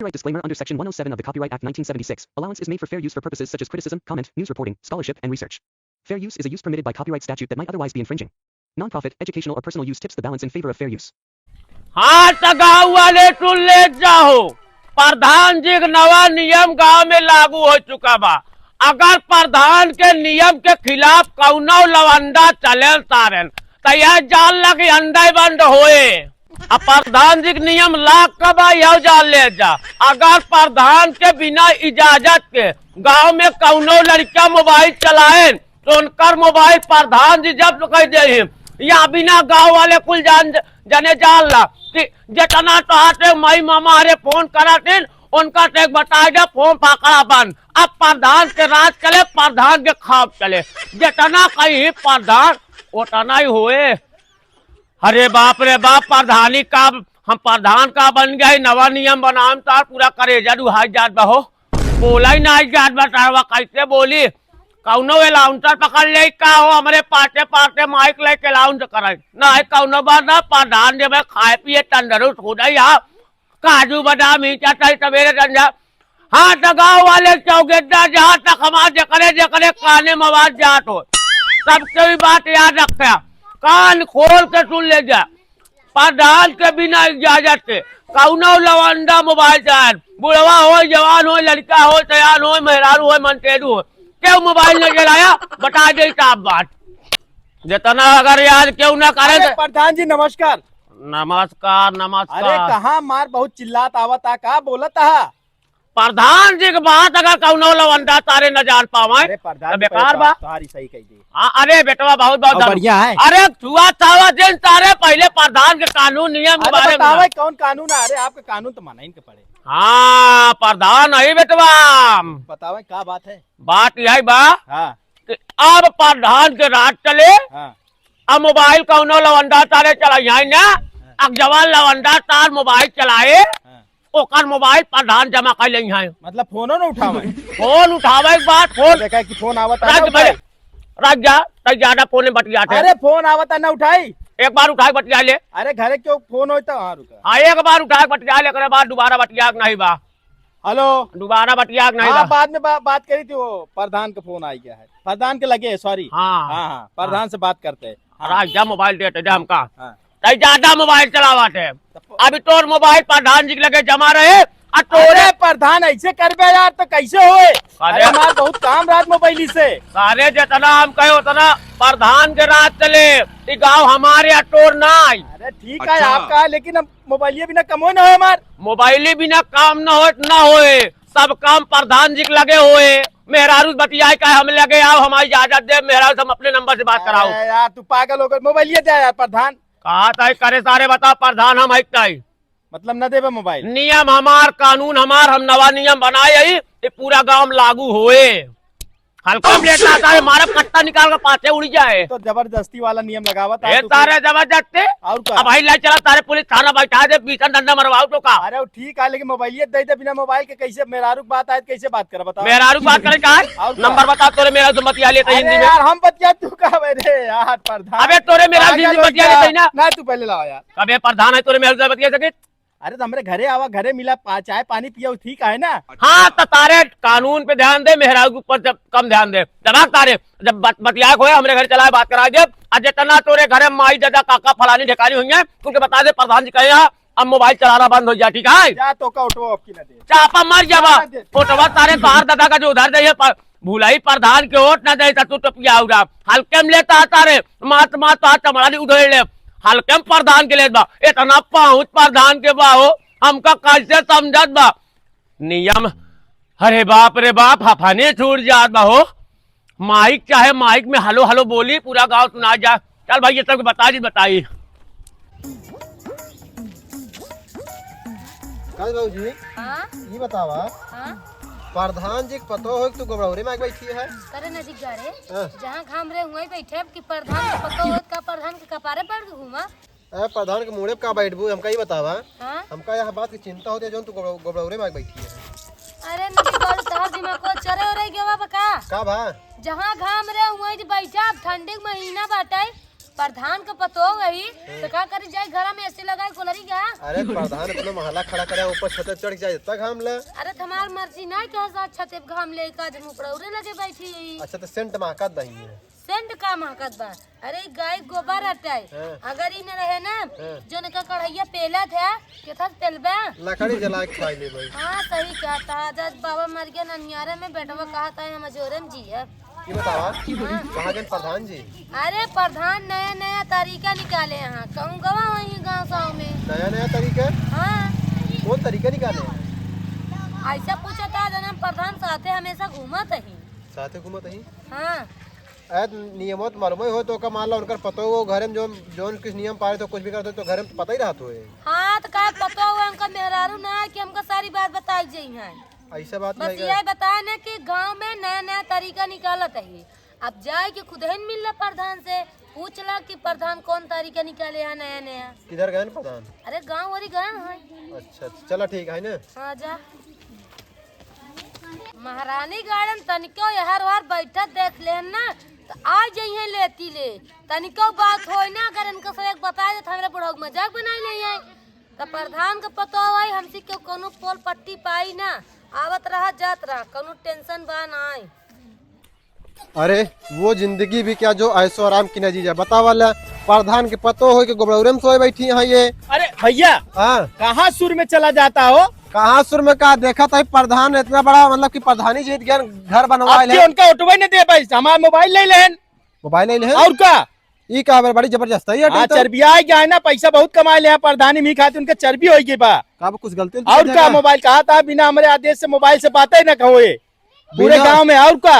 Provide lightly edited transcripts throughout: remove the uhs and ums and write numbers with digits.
Copyright disclaimer under Section 107 of the Copyright Act 1976. Allowance is made for fair use for purposes such as criticism, comment, news reporting, scholarship, and research. Fair use is a use permitted by copyright statute that might otherwise be infringing. Non-profit, educational, or personal use tips the balance in favor of fair use. हाँ तो गाँव वाले सुन ले जाओ, प्रधान जी का नवा नियम गांव में लागू हो चुका बा। अगर प्रधान के नियम के खिलाफ कौनो लवंडा चले तारन तो यह जान ला कि अंडा बंद होए। अब प्रधान जी के नियम लाग कब यह जान ले जा। अगर प्रधान के बिना इजाजत के गांव में कौनो लड़का मोबाइल चलाए तो उनका मोबाइल प्रधान जी जब्त कर दे। या बिना गांव वाले कुल जने जान ला कि जितना तो मई मामा हरे फोन करा थे उनका टेक बता दे फोन पकड़ा बंद। अब प्रधान के राज चले, प्रधान के खाप चले, जितना कहीं प्रधान उतना ही हुए। अरे बाप रे बाप, प्रधानी का हम प्रधान का बन गए, नवा नियम बनाम तार पूरा करे जदू हाथ जात बहो बोला ही ना जात बतावा कैसे बोली। कौनो अलाउंसर पकड़ ले का हो हमारे पाटे पाटे माइक लेके अलाउंस करे ना है कौनो बात ना। प्रधान जब खाए पिए तंदरुस्त हो जाए यहाँ काजू बादाम ही चाहता सवेरे संजा। हाँ तो गाँव वाले चौकीदार जहाँ तक हमारे जकरे काने में आवाज जात हो सबके भी बात याद रखे, कान खोल के सुन ले जा। प्रधान के बिना इजाजत के कौनो लवंडा मोबाइल चाहे, बुढ़वा हो, जवान हो, लड़का हो, सयान हो, मेहरारू हो, मनतेरू हो, क्यों मोबाइल न चलाया बता दे साहब बात। जितना अगर याद क्यों ना करे। प्रधान जी नमस्कार। नमस्कार नमस्कार। अरे कहाँ मार बहुत चिल्लात आवता का बोलत हा। प्रधान जी की बात अगर कौनो लवंडा तारे न जान पावे तो बेकार बा। तुम्हारी सही कही दी। अरे बेटवा बहुत बहुत बढ़िया है। अरे छुआ छावा दिन तारे पहले प्रधान के कानून नियम के बारे में कौन कानून है। अरे आपका कानून तो माना इनके पड़े। हाँ प्रधान नहीं बेटवा बतावे क्या बात है। बात यही बा हाँ। कि अब प्रधान के राज चले। हाँ। अब मोबाइल कौनो लवंडा तारे चलाई ना। अब जवान लवंडा तार मोबाइल चलाए ओकर मोबाइल प्रधान जमा कर ले है। मतलब फोनो न उठावे। फोन उठावे एक बात फोन देखा कि फोन आवता रख जा तक ज्यादा फोन बतियाते। अरे फोन आवता न उठाई। एक बार उठा के बतिया ले। अरे घरे क्यों फोन होता। हाँ रुका। हाँ एक बार उठा के बतिया ले करे बाद दोबारा बतिया नहीं बा। हेलो दोबारा बतिया नहीं बा। बाद में बात करी थी वो प्रधान का फोन आई गया है। प्रधान के लगे सॉरी। हाँ हाँ प्रधान से बात करते हैं। रख जा मोबाइल देते दे हमका ज्यादा मोबाइल चलावा थे। अभी तोर मोबाइल प्रधान जी के लगे जमा रहे। तोरे प्रधान ऐसे करबे यार तो कैसे होए। अरे हमार बहुत काम रात मोबाइल से। सारे जितना हम कहे उतना प्रधान के रात चले गाँव हमारे अटोर ना। अरे ठीक है आपका, लेकिन अब मोबाइल बिना कम हो ना हो। हमार मोबाइल बिना काम न होए सब काम प्रधान जी के लगे हुए। मेहरारू बतियाए का हम लगे आओ हमारी इजाजत दे। मेहरारू हम अपने नंबर से बात कराओ। यार तू पागल हो गए। मोबाइल दे यार प्रधान। कहा था करे सारे बता प्रधान हम है मतलब न देवे मोबाइल। नियम हमार कानून हमार हम नवा नियम बनाए ये पूरा गांव लागू होए। हल्का लेता था हमारा कट्टा निकाल कर पासे उड़ जाए तो जबरदस्ती वाला नियम लगावा था। तारे जबरदस्ती और अब भाई ला चला तारे पुलिस थाना बैठा दे बीचन डंडा मरवाओ तो का। अरे ठीक है लेकिन मोबाइल दे दे। बिना मोबाइल के कैसे मेहरारू बात आए कैसे बात कर बताओ। मेहरारू बात करे का नंबर बता तोरे मेरा से बतिया लेते हिंदी में। यार हम बतिया तू का रे यार प्रधान। अबे तोरे मेरा हिंदी बतिया लेते ना। ना तू पहले लाओ यार। अबे प्रधान है तोरे मेरा से बतिया सके। अरे तो हमारे घरे आवा, घरे मिला चाय पानी पिया ठीक है ना। हाँ तो तारे कानून पे ध्यान दे, मेहरारू के ऊपर कम ध्यान दे। जब तारे जब बतिया हो हमारे घर चलाए बात करा दे। जितना तोरे घरे माई दादा काका फलानी ठिकानी हुई है उनके बता दे प्रधान जी कहे अब मोबाइल चलाना बंद हो जाए। ठीक है जा तो का उठो अब की न दे चापा मर जावा फोटोवा तारे बाहर दादा का जो उधर दे भूलाई प्रधान के वोट न दे तू टपिया उड़ा हल्के में लेता तारे मात मात चमड़ा उधेड़ ले हल्के में प्रधान के ले बा। इतना पहुंच प्रधान के बा हो हमका कैसे समझत बा नियम। अरे बाप रे बाप हफाने छूट जात बा हो। माइक चाहे माइक में हलो हलो बोली पूरा गांव सुना जा। चल भाई ये सब बता दी बताई। बाबू जी ये बतावा प्रधान जी पतो हो तू गोबड़ौरे में बैठी है। करे नजीक जा रे जहाँ घाम रहे हुए बैठे कि प्रधान के पतो हो का प्रधान के कपारे पर घूमा। प्रधान के मुड़े का बैठबू हमका ही बतावा। हाँ? हमका यह बात की चिंता होती है जो तू गोबड़ौरे में बैठी है। अरे नजीक बारू तहर दिमाग को चरे हो रही गेवा बका का बा जहाँ घाम रहे हुए बैठा ठंडी महीना बाटे प्रधान का पतो गई तो का करी जाए घर में ऐसे लगाए कोलरी का। अरे प्रधान इतना महला खड़ा करे ऊपर छत चढ़ जाए तक हम ले। अरे तुम्हार मर्जी नहीं कह साथ छते पे घाम ले का जम ऊपर लगे बैठी। अच्छा तो सेंट महकत दही है। सेंट का महकत बा। अरे गाय गोबर हटाए अगर इ न रहे ना जो न का कढ़ैया पेला था केथा पेलबा लकड़ी जला के खाई ले भाई। हां सही कहता जब बाबा मर गया ननियारे में बेटवा कहा था हम जोरम जी है। ये बतावा कहाँ गए प्रधान जी? अरे प्रधान नया नया तरीका निकाले यहाँ कहूँ गवा वही गाँव साव में नया नया तरीका? हाँ कौन तरीका निकाले? ऐसा पूछा था जनाब प्रधान साथे हमेशा घूमत ही। साथे घूमत ही? हाँ ऐद नियमत मालूम हो तो का मान लो उनकर पतो वो घर में जो किस नियम पाए तो कुछ भी करते तो घर में पता ही रहा तो है। हाँ तो का पता हुआ उनका मेहरारू ना है कि हमको सारी बात बताई जाई है। ऐसा बात बस नहीं ये बताया ना कि गांव में नया नया तरीका निकालत है। अब जाए कि खुद ही मिल प्रधान से पूछ ला कि प्रधान कौन तरीका निकाले है नया नया। किधर गए प्रधान? अरे गांव वाली गए है। अच्छा चलो ठीक है ना। हाँ जा महारानी गार्डन तनिको यार वार बैठत देख ले ना तो आ जाइए लेती ले तनिको बात हो ना अगर इनको सब एक बता दे हमारे बुढ़ऊ मजाक बनाई ले जाए तो प्रधान का पता हो हमसे क्यों कोनो पोल पट्टी पाई ना आवत रहा जात रहा कोनो टेंशन बा ना। अरे वो जिंदगी भी क्या जो ऐसो आराम की नजीज है बता वाला प्रधान के पतो हो कि गोबरौरे में सोए बैठी है ये। अरे भैया हाँ कहाँ सुर में चला जाता हो? कहाँ सुर में कहा देखा था प्रधान इतना बड़ा मतलब कि प्रधानी जीत गया घर बनवाए आपके उनका ऑटोबाई ने दे भाई हमारा मोबाइल ले लेन मोबाइल नहीं ले और का ये कहा बड़ी जबरदस्त है हाँ चर्बिया गया है ना पैसा बहुत कमा ले प्रधानी मी खाते उनके चर्बी होगी बा कुछ गलती और का मोबाइल कहा था बिना हमारे आदेश से मोबाइल से बातें न कहो पूरे गांव में और का।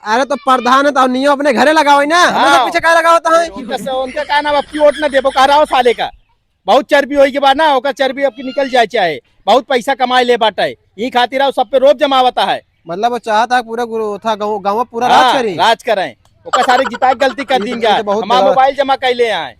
अरे तो प्रधान है तो नियो अपने घरे लगाओ ना हमें पीछे क्या लगा होता है उनका क्या नाम आपकी वोट न देबो कह रहा हो साले का बहुत चर्बी होगी बा ना होकर चर्बी आपकी निकल जाए चाहे बहुत पैसा कमाए ले बाटा है ये खातिर सब पे रोब जमावता है। मतलब वो चाहता है पूरा था गाँव पूरा राज करें ओका सारे जिता गलती कर दी हमारा मोबाइल जमा कर ले आए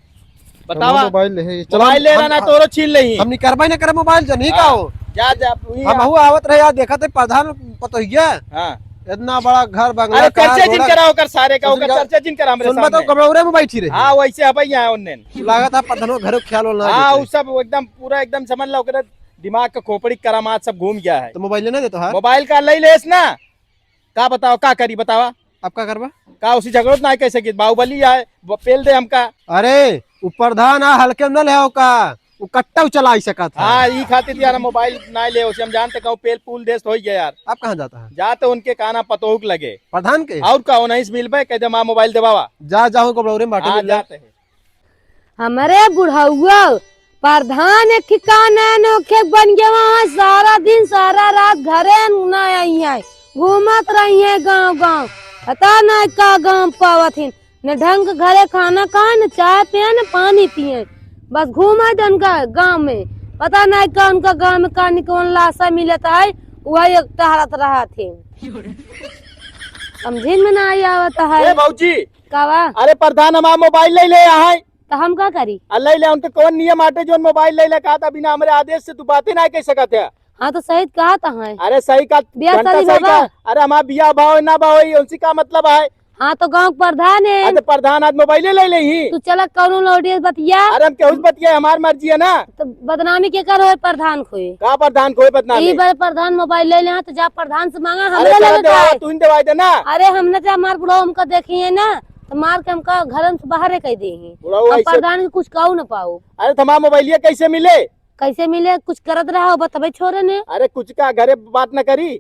बतावा मोबाइल ले ना तोरो छीन ले हम करबे न करे मोबाइल जनी का हो जा जा हम आवत रहे यार देखा थे प्रधान पतो ही है। हां इतना बड़ा घर बंगला अरे चर्चा जिन करा होकर सारे का होकर चर्चा जिन करा हमरे सामने सुन गबड़ौरे में बैठी रही। हां वैसे अब यहां उन्ने लगा था प्रधानो घर ख्याल होना। हां वो सब एकदम पूरा एकदम समझ लो ओकरा दिमाग का खोपड़ी करामात सब घूम गया है। तो मोबाइल लेना देता है मोबाइल का ले लेस ना का बताओ का करी बतावा अब का करबा का उसी झगड़ो ना कैसे की बाहुबली है वो पेल दे हमका। अरे ऊ प्रधान हल्के न ले का वो कट्टा चला सकता था। हाँ ये खातिर यार मोबाइल ना ले उसे हम जानते कहूँ पेल पुल देश हो गया यार। अब कहाँ जाता है? जाते उनके काना पतोक लगे प्रधान के और का नहीं मिल पाए कह माँ मोबाइल दे बाबा जा जाओ गोबरौरे में बाटे मिल जाते हैं। हमारे बुढ़ाउआ प्रधान एक ठिकाना नोखे बन गया वहाँ सारा दिन सारा रात घरे न आई है घूमत रही है गाँव गाँव पता नहीं का गाँव पावथिन न ढंग घरे खाना खाए न चाय पिए न पानी पिए बस घूमा दे उनका गाँव में पता नहीं का उनका गाँव में का कौन लाशा मिलता है वही एक टहरत रहा थे समझे में ना आवता है भाजी कावा। अरे प्रधान हमारा मोबाइल ले ले यहाँ तो हम क्या करी ले ले उनके कौन नियम आटे जो मोबाइल ले ले कहा था बिना हमारे आदेश से तू बातें ना कह सकते है। हाँ तो सही कहा था है। अरे सही का अरे हमारा बिया भाव ना भाव उसी का मतलब है। हाँ तो गाँव प्रधान है तो प्रधान आज मोबाइल ले ले ही तू चला कौन लौटिया बतिया। अरे हम केहू बतिया हमारी मर्जी है ना तो बदनामी के कर हो प्रधान खोए का प्रधान खोए बदनामी प्रधान मोबाइल ले ले तो जा प्रधान से मांगा हमने तू दवाई देना। अरे हमने तो हमारे बुढ़ो हमको देखी है ना तो मार के हमका घर से बाहर कह दे प्रधान के कुछ कहू न पाओ। अरे तुम्हारा मोबाइल कैसे मिले कुछ करत रहा हो बताबे छोरे ने। अरे कुछ का घरे बात न करी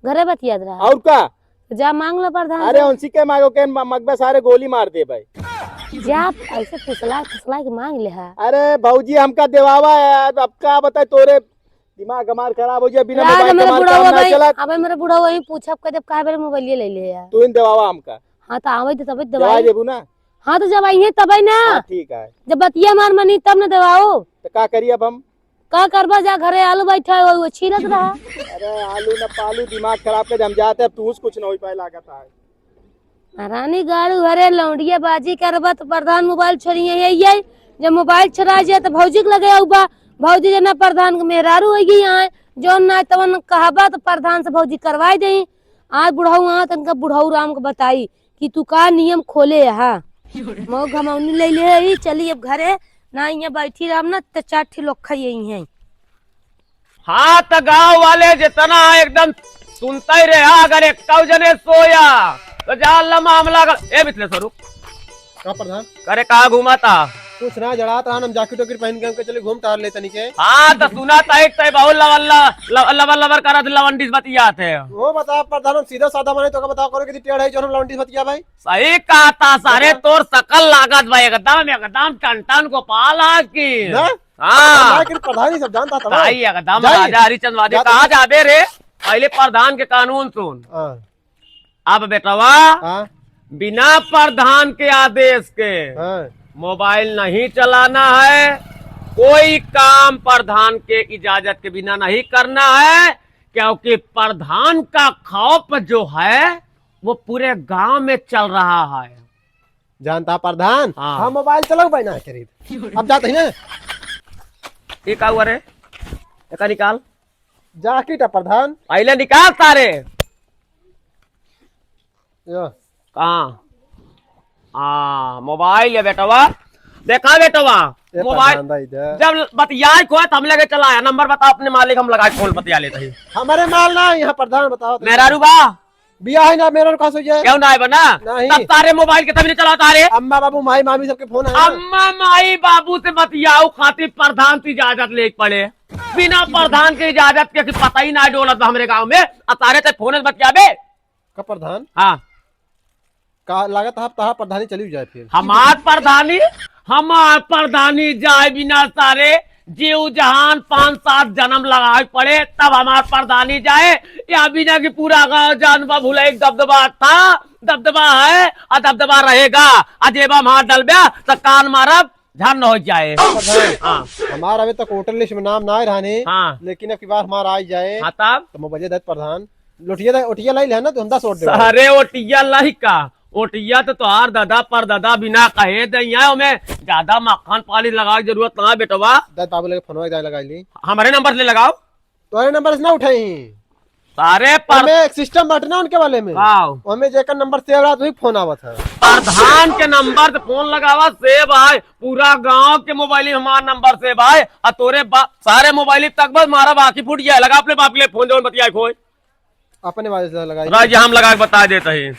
घरे बतियाद रहा और का जा मांग लो प्रधान। अरे उनसी के मांगो के मगबे सारे गोली मार दे भाई जा ऐसे फुसला के मांग ले है। अरे भाऊजी हमका देवावा है अब का बताए तोरे दिमाग हमार खराब हो जाए बिना मोबाइल अबे मेरे बुढ़ा वही पूछब कदे काहे बेरे मोबाइल ले ले यार तू इन देवावा हमका। हां तो आवे तो तबे दवाई देबू ना। हां तो जब आइए तबे ना ठीक है जब बतिया मार मनी तब न दवाओ तो का करिए अब हम का करबा जा घरे आलू बैठा है वो छीलत रहा। अरे आलू न पालू दिमाग खराब के जम जाते अब तू कुछ न हो पाए लागत है। रानी गाड़ू घरे लौंडिया बाजी करबा तो प्रधान मोबाइल छोड़िए यही जब मोबाइल छोड़ा जाए तो भौजी के लगे उबा भौजी जना प्रधान के मेहरारू हो गई यहाँ जो ना तवन कहबा तो प्रधान से भौजी करवाई दे। आज बुढ़ाऊ वहाँ तनका बुढ़ाऊ राम को बताई कि तू का नियम खोले यहाँ मो घमौनी ले ले चली अब घरे ना यहाँ बैठी रह ना तो 4 ठे लोग यही है। हाँ तो गांव वाले जितना एकदम सुनता ही रहा, अगर एक जने सोया तो जाल मामला ए बितले स्वरूप का प्रधान करे कहा घूमा था कुछ ना जड़ात रहा हम जाकेट वाकेट पहन के चले घूम टहल ले तनिके। हाँ तो सुना था एक तो बहुत लवर लवर करा लवंडिस बतिया थे। वो बता प्रधान सीधा साधा माने तो का बताओ करो कि टेढ़ है जो हम लौंडी बतिया भाई। सही कहा था सारे तोर सकल लागत भाई एकदम टन गोपाल आज की। हाँ प्रधान ही सब जानता था भाई एकदम राजा हरिचंद वादे कहा जाबे रे। पहले प्रधान के कानून सुन। अब बेटवा बिना प्रधान के आदेश के मोबाइल नहीं चलाना है, कोई काम प्रधान के इजाजत के बिना नहीं करना है, क्योंकि प्रधान का खौफ जो है वो पूरे गांव में चल रहा है। जानता प्रधान हाँ। हम मोबाइल चलाओ भाई ना खरीद अब जाते हैं ना। ये क्या हुआ रे, ये निकाल जाकेट प्रधान पहले निकाल सारे। यो कहाँ मोबाइल है बेटवा, देखा बेटवा मोबाइल जब बतिया को हम लगे चलाया नंबर बता अपने मालिक हम लगा फोन बतिया लेते हैं। हमारे माल ना यहाँ प्रधान बताओ मेरा रुबा बिया है ना मेरा कहा सोचे क्यों ना है बना तब तारे मोबाइल के तभी नहीं चलाता रे। अम्मा बाबू माई मामी सबके फोन है। अम्मा माई बाबू से बतियाओ खातिर प्रधान की इजाजत ले पड़े, बिना प्रधान की इजाजत के पता ही ना डोलत हमारे गाँव में तारे से फोन बतियाबे का प्रधान। हाँ का लागत आप तहा प्रधानी चली जाए फिर हमार प्रधानी जाए बिना सारे जीव जहान 5-7 जन्म लगाए पड़े तब हमार प्रधानी जाए या बिना कि पूरा गांव जानवा भूला एक दबदबा था, दबदबा है और दबदबा रहेगा। अजेबा मार डलबा तो कान मारब झन हो जाए। हाँ। हमारा अभी तक वोटर लिस्ट में नाम ना रहने। हाँ। लेकिन अब की बार हमारा आ जाए हाँ तब तो मोबाइल दे प्रधान लोटिया लाई है ना तो हम 10 वोट दे। अरे ओटिया लाई का ओटिया तो तोहार दादा पर दादा बिना कहे में ज्यादा मक्खन पाली लगाए जरूरत ना बेटवा। बाबू लगे फोन लगा ली हमारे नंबर से लगाओ तो नंबर से ना उठाई सारे पर एक सिस्टम बट ना उनके वाले में हमें जेकर नंबर सेव रहा तो फोन आवा था प्रधान के नंबर से फोन लगावा सेव है पूरा गांव के मोबाइल हमारा नंबर सेव है और तोरे सारे मोबाइल तक बस मारा बाकी फूट गया लगा अपने बाप के फोन जो बतिया खोई अपने वाले से लगा हम लगा बता देते हैं।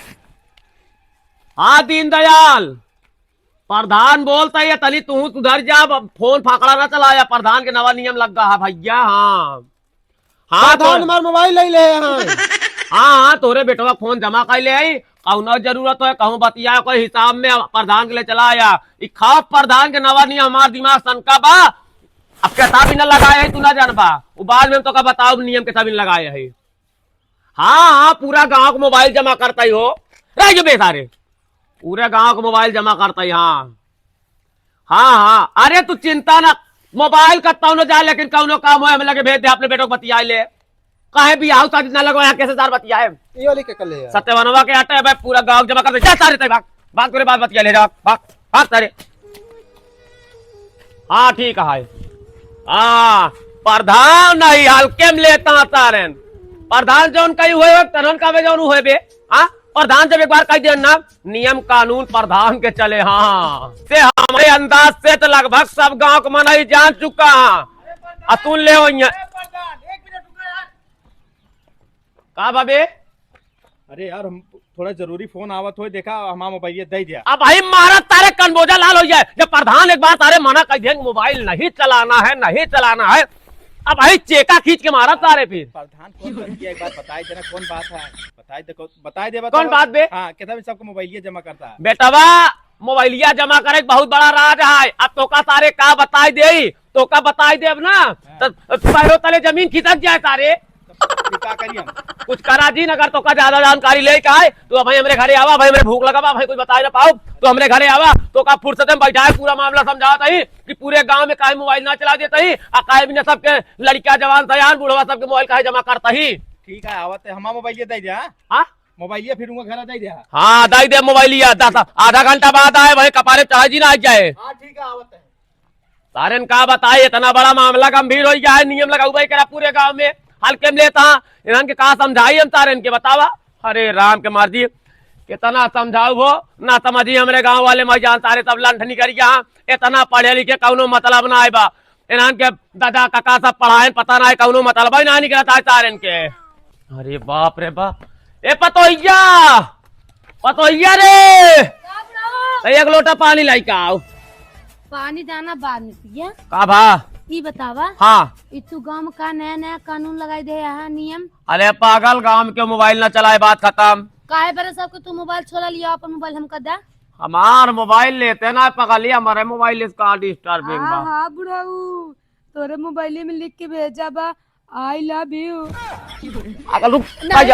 हाँ दीनदयाल प्रधान बोलता है तली तू सुधर जा फोन फाकड़ा ना चलाया प्रधान के नवा नियम लग गया भैया। हाँ हाँ प्रधान हमारा मोबाइल ले ले हाँ हाँ तोरे बेटवा फोन जमा कर ले आई कहूँ जरूरत है कहूँ बतिया कोई हिसाब में प्रधान के लिए चलाया खास प्रधान के नवा नियम हमारा दिमाग सनका बा अब कैसा भी न लगाए है तू ना जानबा वो बाद में तो का बताओ नियम कैसा भी लगाए है। हाँ हाँ पूरा गांव को मोबाइल जमा करता ही हो रह जो बेसारे पूरे गांव को मोबाइल जमा करता ही। हाँ हाँ हाँ अरे तू चिंता ना मोबाइल करता हूँ जाए लेकिन कौनो काम हो हमें लगे भेज दे अपने बेटों को बतिया ले कहे भी आओ शादी ना लगो यहाँ कैसे सार बतिया है सत्यवनवा के आटा है भाई पूरा गांव जमा कर दे सारे भाग भाग तेरे बाद बतिया ले जा भाग भाग तारे। हाँ ठीक है हाँ प्रधान नहीं हल्के में लेता तारन प्रधान जो कही हुए तनन का जो हुए बे। हाँ प्रधान जब एक बार कह दिया ना नियम कानून प्रधान के चले। हाँ से हमारे अंदाज से तो लगभग सब गांव को मना ही जान चुका है अतुल ले हो का बाबे। अरे यार हम थोड़ा जरूरी फोन आवत हो देखा हमारा मोबाइल दे दिया। अब भाई मारा तारे कनबोजा लाल हो जाए जब प्रधान एक बार तारे मना कर दिया मोबाइल नहीं चलाना है अब भाई चेका खींच के मारा तारे फिर प्रधान फोन किया एक बार बताई देना कौन बात है बताई दे कौन बात बे। हाँ कहता भी सबको मोबाइल जमा करता है बेटवा मोबाइलिया जमा करे बहुत बड़ा राज है। अब तो का तारे का बताई दे तो का बताई दे अब ना तो पैरों तले जमीन खिसक जाए तारे क्या करिए हम कुछ करा जी अगर तो का ज्यादा जानकारी ले के आए तो भाई हमारे घरे आवा भाई मेरे भूख लगा भाई कुछ बता ना पाओ तो हमारे घरे आवा तो का फुर्सत में बैठा पूरा मामला समझाता ही कि पूरे गांव में काहे मोबाइल ना चला देता ही काहे बिना सबके लड़कियां जवान सयान बुढ़वा सबके मोबाइल काहे जमा करता ही। ठीक है आवत हमारा मोबाइल दे दिया। हाँ मोबाइल फिर घर दे दिया। हाँ दाई दे मोबाइल आधा घंटा बाद आए भाई कपारे चाहे जी ना आ जाए। हाँ ठीक है आवत है सारे का बताए इतना बड़ा मामला गंभीर हो गया है नियम लगा हुआ है पूरे गांव में हल्के में लेता इन्हन के कहा समझाई हम तारे इनके बतावा। अरे राम के मार दिए कितना समझाऊ हो ना समझी हमरे गांव वाले मैं जानता रे सब लंठनी करी यहाँ इतना पढ़े लिखे कौनो मतलब ना है बा इन्हन के दादा काका सब पढ़ाए पता ना है कौनो मतलब है ना निकलता है सारे इनके। अरे बाप रे बाप ए पतोइया रे एक लोटा पानी लाई का आओ। पानी दाना बाद में पिया का भा ई बतावा हाँ ई तू गाँव में का नया नया कानून लगाई दे यहाँ नियम अरे पागल गांव के मोबाइल न चलाए बात खत्म। काहे बरे सबके तू मोबाइल छोड़ा लिया अपन मोबाइल हमका दा। हमार मोबाइल लेते ना पकड़ हमारे मोबाइल इसका डिस्टर्बिंग बा। हाँ बुढ़ाऊ तोरे मोबाइल में लिख के भेजा बा आई लव यू। अगर रुक नहीं।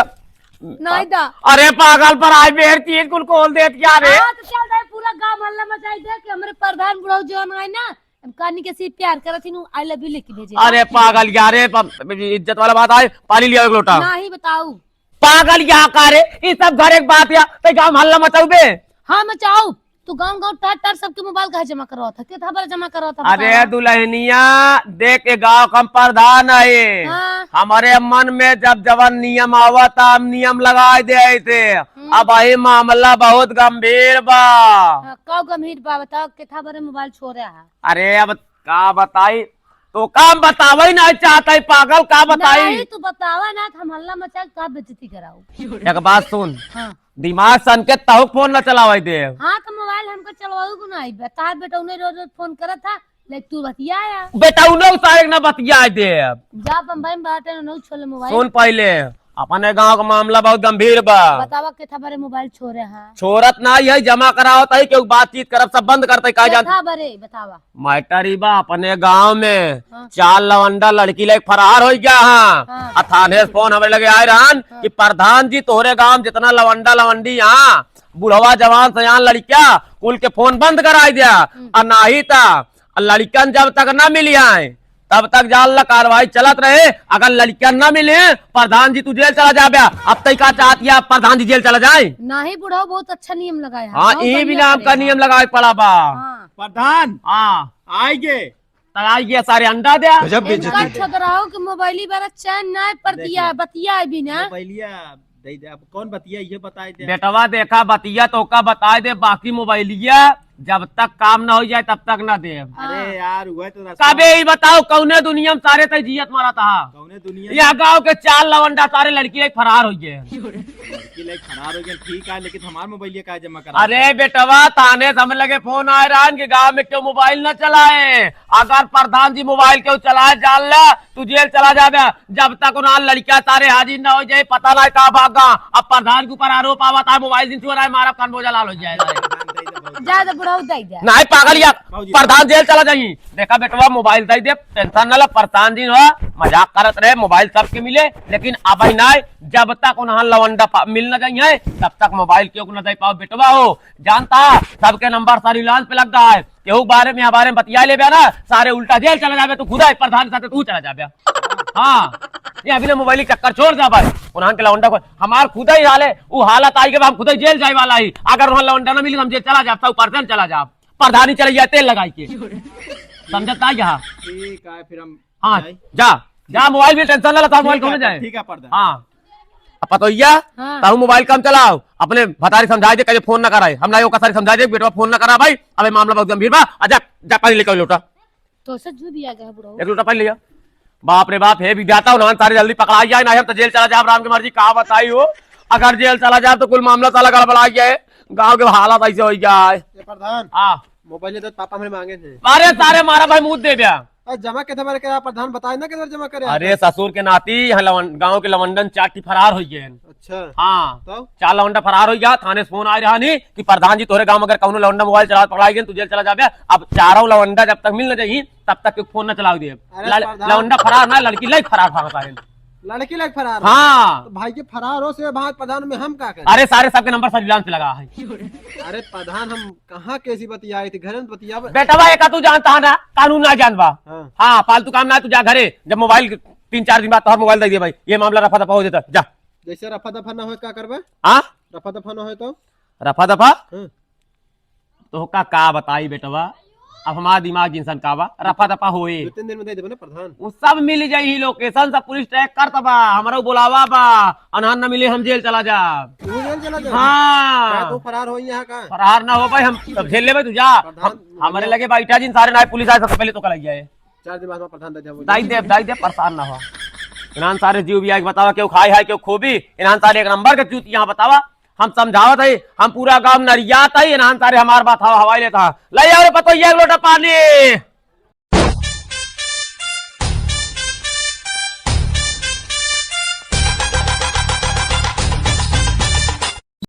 नहीं दा अरे पागल पर आई बेर चीज कुल खोल देत क्या रे। हाँ तो चल रहे पूरा गांव मोहल्ला मचाई दे कि हमारे प्रधान बुढ़ाऊ जौन आए ना कहानी के सीट प्यार करत थी आई लव यू लिख के भेजे। अरे पागल यार इज्जत वाला बात आए पानी लिया एक लोटा। नहीं बताऊ पागल यहाँ का रे ये सब घर एक बात या तो गाँव मोहल्ला मचाऊ बे। हाँ मचाऊ तू गाँव गाँव टाट सबके मोबाइल कहा जमा करवा था कितना बार जमा करवा था। अरे दुल्हनिया देख के गाँव का प्रधान है हाँ। हमारे मन में जब जवन नियम आवा था हम नियम लगा दे थे अब वही मामला बहुत गंभीर बा। कौ गंभीर बा बताओ कितना बार मोबाइल छोड़ रहा है। अरे अब का बताई तो काम बतावा ही नहीं चाहता पागल का बताई। नहीं तू बतावा ना हम हल्ला मचा का बेइज्जती कराऊ। एक बात सुन हाँ। दिमाग सन के तहु फोन न चलावा दे। हाँ तो मोबाइल हमको चलवाऊ को नहीं तार बेटा उन्हें रोज रोज फोन करा था लेकिन तू बतियाया बेटा उन्हें सारे न बतिया दे। जा बम्बई में बाटे न छोले मोबाइल। सुन पहले अपने गांव का मामला बहुत गंभीर बा। बतावा कितना बारे मोबाइल छोड़े हैं। छोरत ना यही जमा करा होता है क्यों बातचीत करब सब बंद करते का जान। बरे बतावा मैटरी बा अपने गांव में हाँ। 4 लवंडा लड़की ले फरार हो गया। हाँ। हाँ। थाने से फोन हमें लगे आए रहन कि प्रधान जी तोहरे गांव जितना लवंडा लवंडी यहाँ बुढ़वा जवान सयान लड़किया कुल के फोन बंद कराई दिया और ना ही था लड़कन जब तक न मिली आए तब तक जाल कार्रवाई चलत रहे। अगर लड़कियां न मिले प्रधान जी तू जेल चला जा गया अब तक का चाहती है प्रधान जी जेल चला जाए। नहीं बुढ़ाओ बहुत अच्छा नियम लगाया। हाँ ये भी नाम का नियम लगाए पड़ा बा। हाँ। प्रधान हाँ आएंगे आइए सारे अंडा दे छोकराओ के मोबाइल बारा चैन नहीं पर दिया बतिया भी ना मोबाइलिया दे दे अब कौन बतिया ये बताए दे। बेटवा देखा बतिया तो का बताए दे बाकी मोबाइलिया जब तक काम न हो जाए तब तक न दे। अरे यार हुआ तो कबे ही बताओ कौने दुनिया में सारे तय जियत मारा था। कौने दुनिया यहाँ गाँव के 4 लवंडा सारे लड़की फरार हो गए। लड़की लाइक फरार हो गए ठीक है लेकिन हमारा मोबाइल का जमा करा। अरे बेटवा थाने से हमें लगे फोन आए रहा कि गांव में क्यों मोबाइल न चलाए। अगर प्रधान जी मोबाइल क्यों चलाए जान ला तू जेल चला जाए जब तक उन्हें लड़कियां सारे हाजिर न हो जाए पता ना कहा भागा। अब प्रधान के ऊपर आरोप आवा था मोबाइल दिन चोरा है मारा कान बोझा लाल हो जाएगा। ज्यादा बुढ़ाऊ दे दे नहीं पागल या प्रधान जेल चला जाइए। देखा बेटवा मोबाइल दे दे टेंशन न ला प्रधान जी मजाक करत रहे मोबाइल सबके मिले लेकिन अब नहीं जब तक उन्हें लवंडा मिल न जाइए तब तक मोबाइल क्यों न दे पाओ। बेटवा हो जानता सबके नंबर सारी लांच पे लग रहा है केहू बारे में हमारे बतिया ले ना सारे उल्टा जेल चला जाए तू खुदा प्रधान साथ तू चला जा। हाँ ये अभी मोबाइल चक्कर छोड़ जा भाई उन्हां के लवंडा को हमार खुदा ही हाल है वो हालत आई के हम खुदा जेल जाए वाला ही। अगर वहाँ लवंडा न मिली हम जेल चला जाता ऊपर चला जा प्रधानी चले जाए तेल लगाई के समझता है यहाँ। ठीक है फिर हम हाँ जा जा मोबाइल भी टेंशन ना मोबाइल कौन जाए। ठीक है प्रधान। हाँ पतोइया हाँ। ताऊ मोबाइल कम चलाओ अपने भतारी समझा दे कहीं फोन न कराए हम ना सारी समझा दे बेटा फोन न करा भाई अबे मामला बहुत गंभीर बा। जा जा पानी लेकर लोटा तो से जो भी आ गया बुढ़ाऊ एक लोटा पानी लिया। बाप रे बाप है विधाता हूँ सारे जल्दी पकड़ा जाए ना हम तो जेल चला जाए राम की मर्जी कहा बताई हो। अगर जेल चला जाए तो कुल मामला साला गड़बड़ा जाए गाँव के हालात ऐसे हो जाए। प्रधान हाँ मोबाइल तो पापा हमने मांगे थे। अरे सारे मारा भाई मुँह दे दिया। जमा के बारे क्या प्रधान बताए ना किधर जमा करे। अरे ससुर के नाती यहाँ गाँव के लवंडन चाटी फरार हो गए। अच्छा हाँ तो 4 लवंडा फरार हो गया थाने से फोन आ रहा नहीं कि प्रधान जी तोरे गांव अगर कौन लवंडा मोबाइल चला पकड़ाई गए तू जेल चला जाए। अब 4 लवंडा जब तक मिल न जाए तब तक फोन न चला दिए लवंडा फरार ना लड़की लाइक फरार था सारे लड़की लग फरार। हाँ तो भाई के फरार हो से भाग प्रधान में हम क्या करें। अरे सारे सबके नंबर सर्विलांस पे लगा है। अरे प्रधान हम कहाँ कैसी बतियाई थी घर में बतिया। बेटा एक तू जानता है ना कानून ना जानवा। हाँ। हाँ फालतू काम ना तू जा घरे जब मोबाइल 3-4 दिन बाद तो मोबाइल दे दिए भाई ये मामला रफा दफा हो जाता जा। जैसे रफा दफा ना हो क्या करबे। हाँ रफा दफा ना हो तो रफा दफा हाँ। तो का बताई बेटवा अब हमारा दिमाग इंसान का बा रफा दफा होए 2-3 दिन में दे देबो ना प्रधान। वो सब मिल जाई लोकेशन सब पुलिस ट्रैक करता बा हमारा बुलावा बा अनहान न मिले हम जेल चला जा। तू जेल चला जा। हाँ तू फरार हो यहाँ का। फरार ना हो भाई हम सब झेल ले भाई तू जा हमारे लगे बैठा जिन सारे नाय पुलिस आए सबसे पहले तो कल जाए 4 दिन बाद में प्रधान दे जाओ। दाई दे परेशान ना हो इन्हान सारे जीव भी आके बतावा क्यों खाई है क्यों खोबी इन्हान सारे एक नंबर के चूती यहाँ बतावा हम समझावत है हम पूरा गांव नरियात है इन्हान सारे हमार बात हवाई लेता ले यार पतो ये एक लोटा पानी।